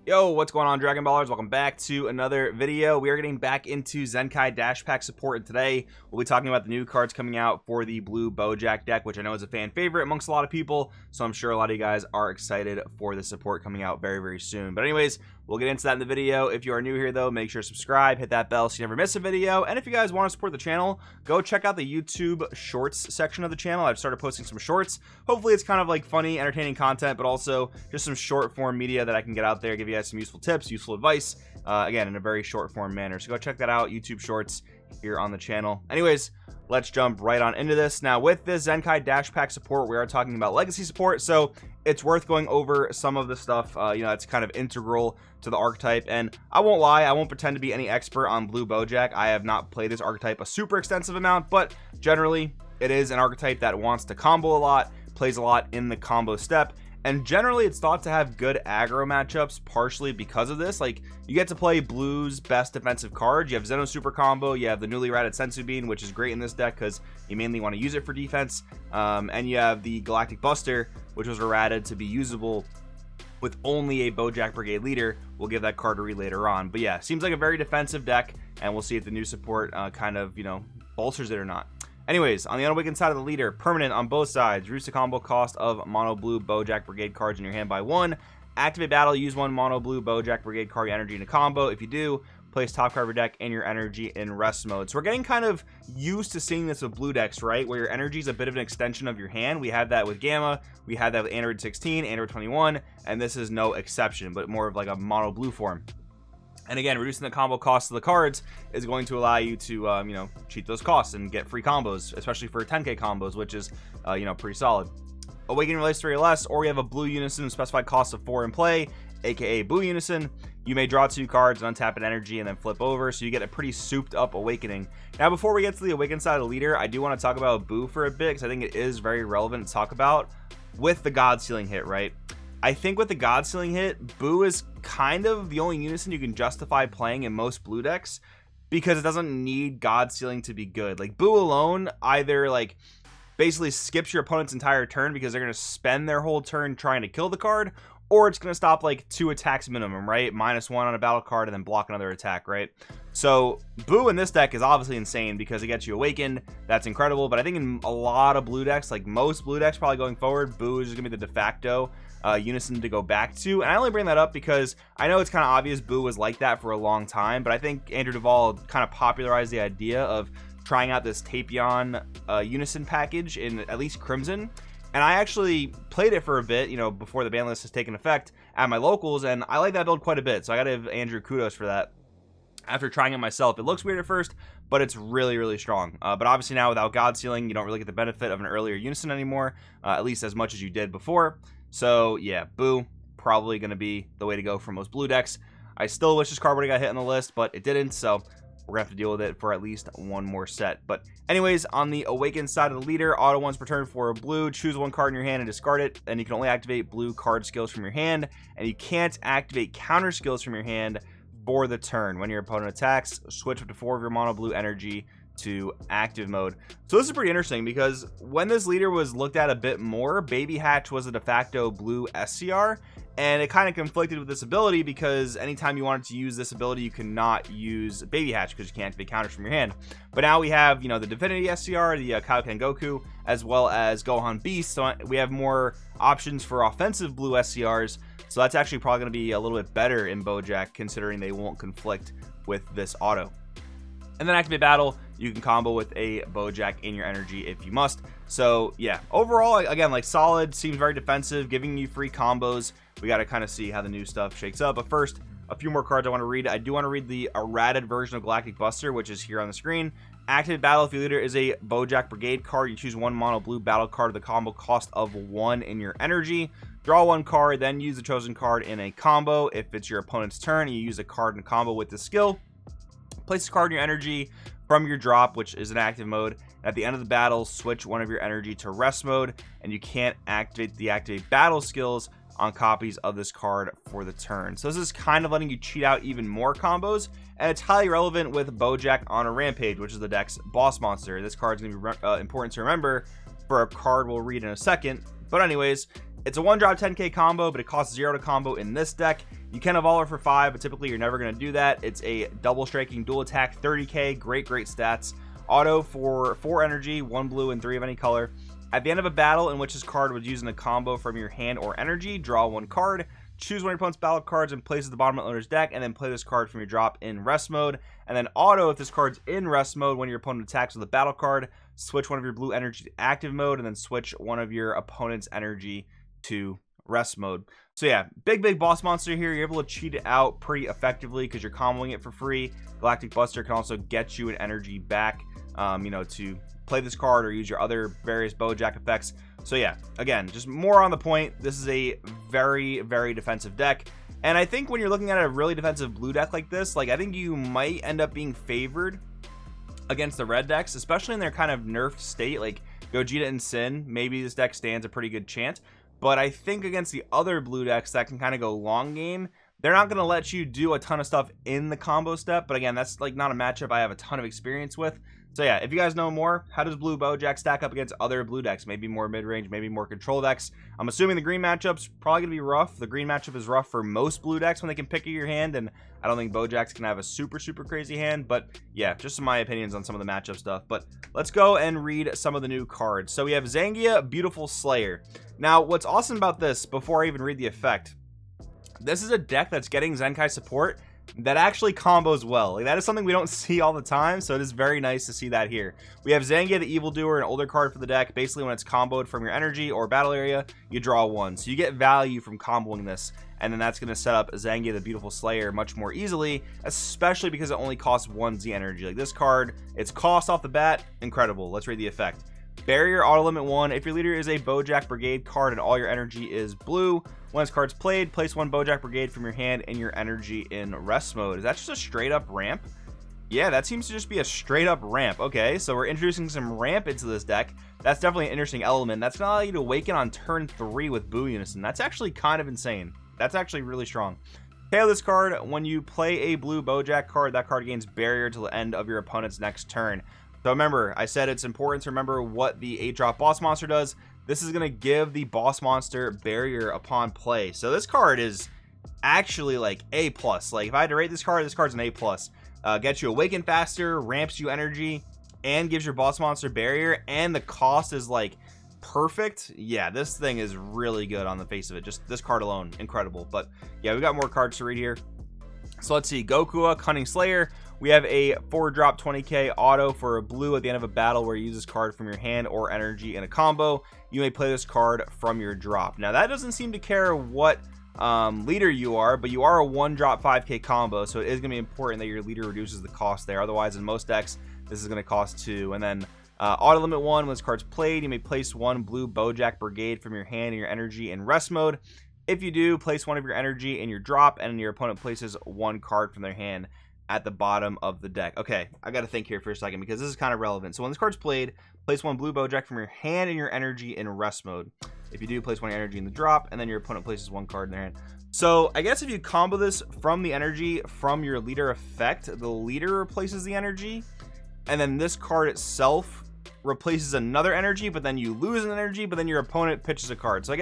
Yo, what's going on, Dragon Ballers? Welcome back to another video. We are getting back into Zenkai Dash Pack support, and today we'll be talking about the new cards coming out for the blue Boujack deck, which I know is a fan favorite amongst a lot of people, so I'm sure a lot of you guys are excited for the support coming out very, very soon. But anyways, we'll get into that in the video. If you are new here, though, make sure to subscribe, hit that bell so you never miss a video, and if you guys want to support the channel, go check out the YouTube Shorts section of the channel. I've started posting some shorts. Hopefully it's kind of like funny, entertaining content, but also just some short form media that I can get out there, give you guys some useful tips, useful advice, again, in a very short form manner. So go check that out, YouTube Shorts here on the channel. Anyways, let's jump right on into this. Now, with this Zenkai Dash Pack support, we are talking about legacy support, so it's worth going over some of the stuff, that's kind of integral to the archetype. And I won't lie, I won't pretend to be any expert on blue Boujack. I have not played this archetype a super extensive amount, but generally, it is an archetype that wants to combo a lot, plays a lot in the combo step, and generally it's thought to have good aggro matchups partially because of this. Like, you get to play blue's best defensive cards. You have Zeno Super Combo, you have the newly ratted Sensu Bean, which is great in this deck because you mainly want to use it for defense, and you have the Galactic Buster, which was ratted to be usable with only a Boujack Brigade leader. We'll give that card a read later on. But yeah, seems like a very defensive deck, and we'll see if the new support kind of, bolsters it or not. Anyways, on the unawakened side of the leader, permanent on both sides, reduce the combo cost of mono blue Boujack Brigade cards in your hand by 1. Activate battle, use 1 mono blue Boujack Brigade card energy in a combo. If you do, place top card of your deck and your energy in rest mode. So we're getting kind of used to seeing this with blue decks, right? Where your energy is a bit of an extension of your hand. We had that with Gamma, we had that with Android 16, Android 21, and this is no exception, but more of like a mono blue form. And again, reducing the combo cost of the cards is going to allow you to, cheat those costs and get free combos, especially for 10k combos, which is, pretty solid. Awakening relates 3 or less, or you have a blue unison specified cost of 4 in play, aka blue unison. You may draw 2 cards and untap an energy and then flip over, so you get a pretty souped up awakening. Now, before we get to the awakened side of the leader, I do want to talk about Boo for a bit, because I think it is very relevant to talk about with the God Sealing hit, right? I think with the God Sealing hit, Boo is kind of the only unison you can justify playing in most blue decks, because it doesn't need God Sealing to be good. Like, Boo alone either basically skips your opponent's entire turn because they're going to spend their whole turn trying to kill the card, or it's going to stop 2 attacks minimum, right? -1 on a battle card and then block another attack, right? So Boo in this deck is obviously insane because it gets you awakened. That's incredible. But I think in a lot of blue decks, like most blue decks probably going forward, Boo is just going to be the de facto unison to go back to. And I only bring that up because I know it's kind of obvious Boo was like that for a long time, but I think Andrew Duvall kind of popularized the idea of trying out this Tapion unison package in at least Crimson. And I actually played it for a bit, before the ban list has taken effect at my locals, and I like that build quite a bit. So I got to give Andrew kudos for that. After trying it myself, it looks weird at first, but it's really, really strong. But obviously now without God Sealing, you don't really get the benefit of an earlier unison anymore, at least as much as you did before. So yeah, Boo, probably going to be the way to go for most blue decks. I still wish this card would have got hit on the list, but it didn't, so we're going to have to deal with it for at least one more set. But anyways, on the awakened side of the leader, auto once per turn for a blue, choose 1 card in your hand and discard it, and you can only activate blue card skills from your hand, and you can't activate counter skills from your hand for the turn. When your opponent attacks, switch up to 4 of your mono blue energy to active mode. So this is pretty interesting because when this leader was looked at a bit more, Baby Hatch was a de facto blue SCR, and it kind of conflicted with this ability because anytime you wanted to use this ability, you cannot use Baby Hatch because you can't activate counters from your hand. But now we have, the Divinity SCR, the Kaioken Goku, as well as Gohan Beast, so we have more options for offensive blue SCRs, so that's actually probably going to be a little bit better in Boujack considering they won't conflict with this auto. And then activate battle, you can combo with a Boujack in your energy if you must. So yeah, overall, again, solid, seems very defensive, giving you free combos. We got to kind of see how the new stuff shakes up. But first, a few more cards I want to read. I do want to read the errated version of Galactic Buster, which is here on the screen. Activate battle, if your leader is a Boujack Brigade card, you choose 1 mono blue battle card with the combo cost of 1 in your energy. Draw 1 card, then use the chosen card in a combo. If it's your opponent's turn, you use a card in a combo with the skill. Place a card in your energy from your drop, which is an active mode. At the end of the battle, switch 1 of your energy to rest mode, and you can't activate the activate battle skills on copies of this card for the turn. So this is kind of letting you cheat out even more combos, and it's highly relevant with Boujack on a Rampage, which is the deck's boss monster. This card is going to be important to remember for a card we'll read in a second. But anyways, It's a 1-drop 10k combo, but it costs 0 to combo in this deck. You can evolve it for 5, but typically you're never going to do that. It's a double striking dual attack 30k, great stats. Auto for 4 energy, 1 blue and 3 of any color. At the end of a battle in which this card was used in a combo from your hand or energy, draw 1 card, choose one of your opponent's battle cards and place it at the bottom of the owner's deck, and then play this card from your drop in rest mode. And then auto, if this card's in rest mode, when your opponent attacks with a battle card, switch one of your blue energy to active mode, and then switch one of your opponent's energy to rest mode. So yeah, big boss monster here. You're able to cheat it out pretty effectively because you're comboing it for free. Galactic Buster can also get you an energy back, you know, to play this card or use your other various Boujack effects. So yeah, again, just more on the point. This is a very defensive deck. And I think when you're looking at a really defensive blue deck like this, like I think you might end up being favored against the red decks, especially in their kind of nerfed state, like Gogeta and Sin. Maybe this deck stands a pretty good chance. But I think against the other blue decks that can kind of go long game, they're not going to let you do a ton of stuff in the combo step. But again, that's like not a matchup I have a ton of experience with. So yeah, if you guys know more, how does blue Boujack stack up against other blue decks? Maybe more mid-range, maybe more control decks. I'm assuming the green matchup's probably going to be rough. The green matchup is rough for most blue decks when they can pick at your hand, and I don't think Boujack's can have a super crazy hand. But yeah, just some of my opinions on some of the matchup stuff. But let's go and read some of the new cards. So we have Zangia, Beautiful Slayer. Now, what's awesome about this, before I even read the effect, this is a deck that's getting Zenkai support that actually combos well. Like, that is something we don't see all the time, so it is very nice to see that here. We have Zangia the Evildoer, an older card for the deck. Basically, when it's comboed from your energy or battle area, you draw 1. So you get value from comboing this, and then that's going to set up Zangia the Beautiful Slayer much more easily, especially because it only costs 1 Z energy. Like, this card, its cost off the bat, incredible. Let's read the effect. Barrier auto limit 1. If your leader is a Boujack Brigade card and all your energy is blue, when this card's played, place 1 Boujack Brigade from your hand and your energy in rest mode. Is that just a straight up ramp? Yeah, that seems to just be a straight up ramp. Okay, so we're introducing some ramp into this deck. That's definitely an interesting element. That's gonna allow you to awaken on turn 3 with Boo Unison. That's actually kind of insane. That's actually really strong. KO this card. When you play a blue Boujack card, that card gains barrier till the end of your opponent's next turn. So remember, I said it's important to remember what the 8-drop boss monster does. This is going to give the boss monster barrier upon play. So this card is actually like A+. Like, if I had to rate this card's an A+. Gets you awaken faster, ramps you energy, and gives your boss monster barrier, and the cost is like perfect. Yeah, this thing is really good on the face of it. Just this card alone, incredible. But yeah, we got more cards to read here. So let's see, Gokua, Cunning Slayer. We have a 4-drop 20k auto for a blue at the end of a battle where you use this card from your hand or energy in a combo. You may play this card from your drop. Now, that doesn't seem to care what leader you are, but you are a 1-drop 5k combo, so it is going to be important that your leader reduces the cost there. Otherwise, in most decks, this is going to cost 2. And then auto limit 1, when this card's played, you may place 1 blue Boujack Brigade from your hand and your energy in rest mode. If you do, place 1 of your energy in your drop, and your opponent places 1 card from their hand at the bottom of the deck. Okay, I got to think here for a second because this is kind of relevant. So when this card's played, place 1 blue Boujack from your hand and your energy in rest mode. If you do, place 1 energy in the drop, and then your opponent places 1 card in their hand. So I guess if you combo this from the energy from your leader effect, the leader replaces the energy, and then this card itself replaces another energy, but then you lose an energy, but then your opponent pitches a card. So I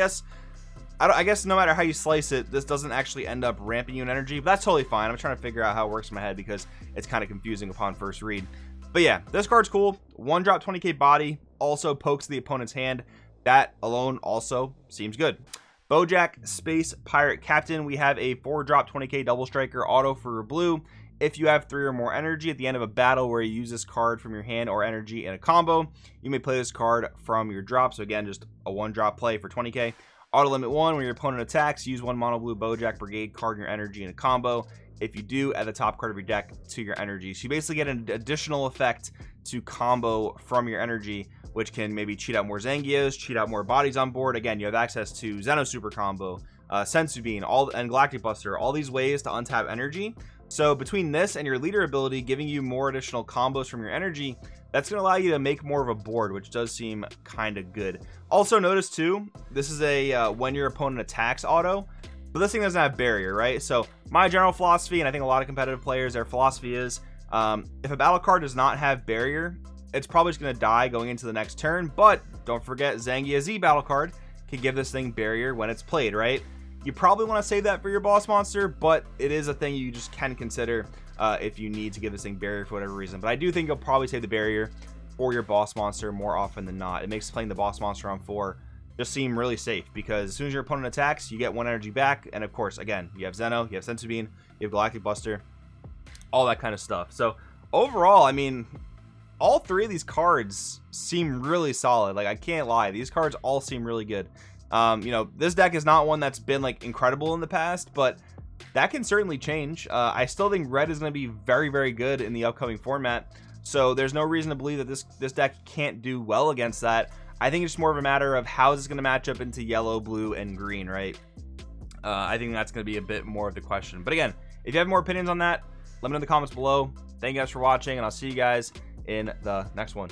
guess no matter how you slice it, this doesn't actually end up ramping you in energy, but that's totally fine. I'm trying to figure out how it works in my head because it's kind of confusing upon first read. But yeah, this card's cool. 1-drop 20k body, also pokes the opponent's hand. That alone also seems good. Boujack, Space Pirate Captain. We have a 4-drop 20k double striker auto for blue. If you have 3 or more energy at the end of a battle where you use this card from your hand or energy in a combo, you may play this card from your drop. So again, just a 1-drop play for 20k. Auto limit 1, when your opponent attacks, use 1 mono blue Boujack Brigade card in your energy in a combo. If you do, add the top card of your deck to your energy. So you basically get an additional effect to combo from your energy, which can maybe cheat out more Zangias, cheat out more bodies on board. Again, you have access to Zeno Super Combo, Sensu Bean, and Galactic Buster, all these ways to untap energy. So between this and your leader ability giving you more additional combos from your energy, that's going to allow you to make more of a board, which does seem kind of good. Also notice too, this is a when your opponent attacks auto, but this thing doesn't have barrier, right? So my general philosophy, and I think a lot of competitive players, their philosophy is, if a battle card does not have barrier, it's probably just going to die going into the next turn. But don't forget, Zangia Z battle card can give this thing barrier when it's played, right? You probably want to save that for your boss monster, but it is a thing you just can consider if you need to give this thing barrier for whatever reason. But I do think you'll probably save the barrier for your boss monster more often than not. It makes playing the boss monster on 4 just seem really safe, because as soon as your opponent attacks, you get 1 energy back, and of course, again, you have Zeno, you have Senzu Bean, you have Galactic Buster, all that kind of stuff. So overall, I mean, all 3 of these cards seem really solid. Like, I can't lie, these cards all seem really good. You know, this deck is not one that's been like incredible in the past, but that can certainly change. I still think red is going to be very, very good in the upcoming format, so there's no reason to believe that this deck can't do well against that. I think it's more of a matter of how is this going to match up into yellow, blue, and green, right? I think that's going to be a bit more of the question. But again, if you have more opinions on that, let me know in the comments below. Thank you guys for watching, and I'll see you guys in the next one.